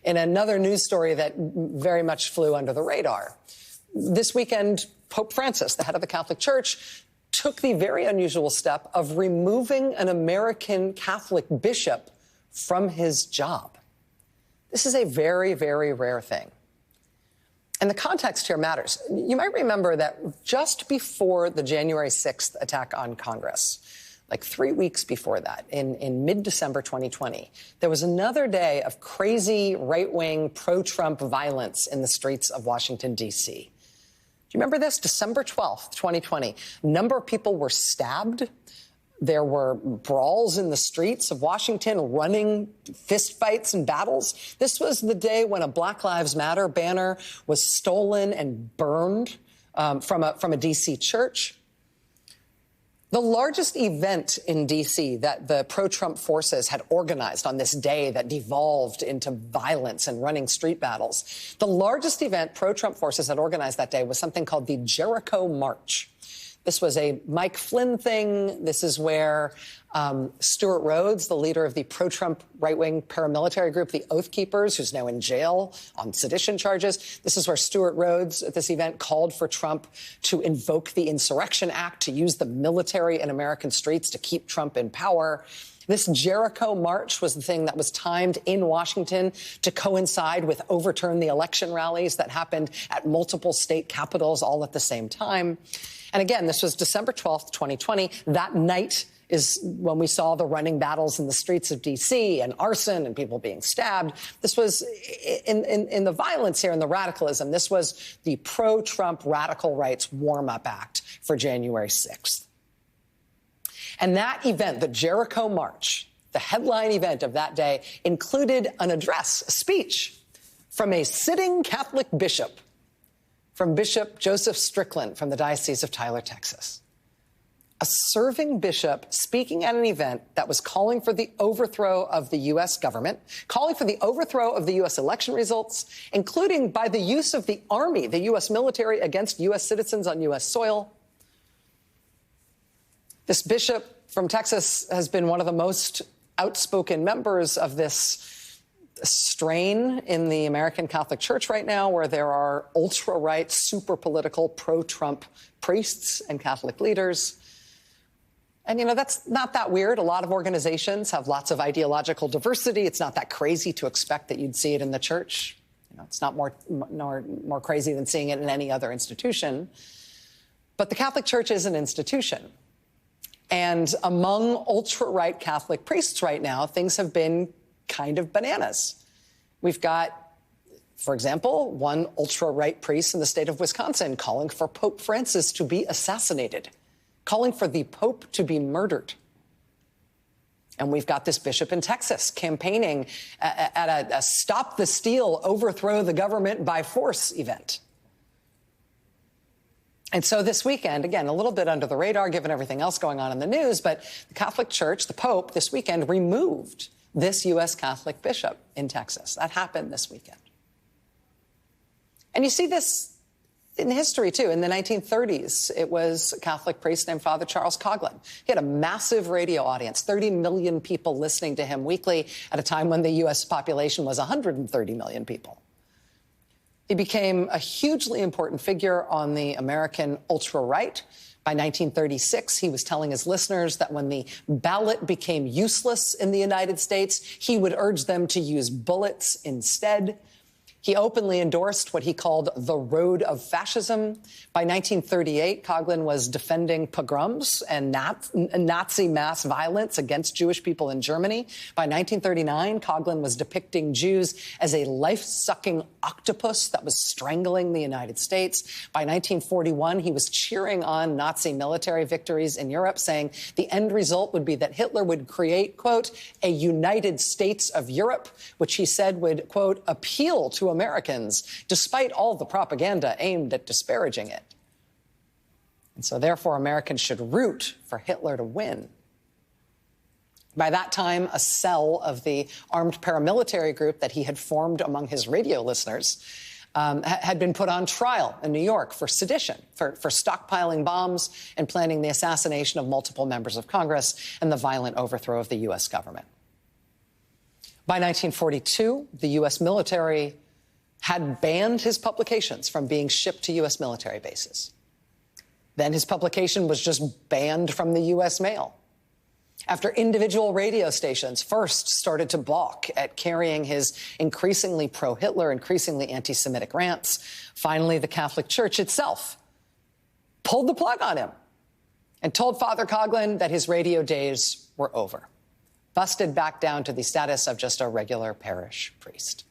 in another news story that very much flew under the radar. This weekend, Pope Francis, the head of the Catholic Church, took the very unusual step of removing an American Catholic bishop from his job. This is a very, very rare thing. And the context here matters. You might remember that just before the January 6th attack on Congress, like 3 weeks before that, in mid-December 2020, there was another day of crazy right-wing pro-Trump violence in the streets of Washington, D.C. Do you remember this? December 12th, 2020. A number of people were stabbed. There were brawls in the streets of Washington, running fistfights and battles. This was the day when a Black Lives Matter banner was stolen and burned from a D.C. church. The largest event in D.C. that the pro-Trump forces had organized on this day that devolved into violence and running street battles, the largest event pro-Trump forces had organized that day was something called the Jericho March. This was a Mike Flynn thing. This is where Stuart Rhodes, the leader of the pro-Trump right-wing paramilitary group, the Oath Keepers, who's now in jail on sedition charges. This is where Stuart Rhodes at this event called for Trump to invoke the Insurrection Act, to use the military in American streets to keep Trump in power. This Jericho March was the thing that was timed in Washington to coincide with overturn the election rallies that happened at multiple state capitals all at the same time. And again, this was December 12th, 2020. That night is when we saw the running battles in the streets of D.C. and arson and people being stabbed. This was in the violence here and the radicalism. This was the pro-Trump radical rights warm-up act for January 6th. And that event, the Jericho March, the headline event of that day, included an address, a speech from a sitting Catholic bishop, from Bishop Joseph Strickland from the Diocese of Tyler, Texas. A serving bishop speaking at an event that was calling for the overthrow of the U.S. government, calling for the overthrow of the U.S. election results, including by the use of the army, the U.S. military, against U.S. citizens on U.S. soil. This bishop from Texas has been one of the most outspoken members of this strain in the American Catholic Church right now, where there are ultra-right, super political, pro-Trump priests and Catholic leaders. And, you know, that's not that weird. A lot of organizations have lots of ideological diversity. It's not that crazy to expect that you'd see it in the church. You know, it's not more crazy than seeing it in any other institution. But the Catholic Church is an institution. And among ultra-right Catholic priests right now, things have been kind of bananas. We've got, for example, one ultra-right priest in the state of Wisconsin calling for Pope Francis to be assassinated, calling for the Pope to be murdered. And we've got this bishop in Texas campaigning at a Stop the Steal, Overthrow the Government by Force event. And so this weekend, again, a little bit under the radar given everything else going on in the news, but the Catholic Church, the Pope, this weekend removed this U.S. Catholic bishop in Texas. That happened this weekend. And you see this in history, too. In the 1930s, it was a Catholic priest named Father Charles Coughlin. He had a massive radio audience, 30 million people listening to him weekly at a time when the U.S. population was 130 million people. He became a hugely important figure on the American ultra-right. By 1936, he was telling his listeners that when the ballot became useless in the United States, he would urge them to use bullets instead. He openly endorsed what he called the road of fascism. By 1938, Coughlin was defending pogroms and Nazi mass violence against Jewish people in Germany. By 1939, Coughlin was depicting Jews as a life-sucking octopus that was strangling the United States. By 1941, he was cheering on Nazi military victories in Europe, saying the end result would be that Hitler would create, quote, a United States of Europe, which he said would, quote, appeal to Americans, despite all the propaganda aimed at disparaging it. And so, therefore, Americans should root for Hitler to win. By that time, a cell of the armed paramilitary group that he had formed among his radio listeners had been put on trial in New York for sedition, for stockpiling bombs and planning the assassination of multiple members of Congress and the violent overthrow of the U.S. government. By 1942, the U.S. military had banned his publications from being shipped to U.S. military bases. Then his publication was just banned from the U.S. mail. After individual radio stations first started to balk at carrying his increasingly pro-Hitler, increasingly anti-Semitic rants, finally the Catholic Church itself pulled the plug on him and told Father Coughlin that his radio days were over, busted back down to the status of just a regular parish priest.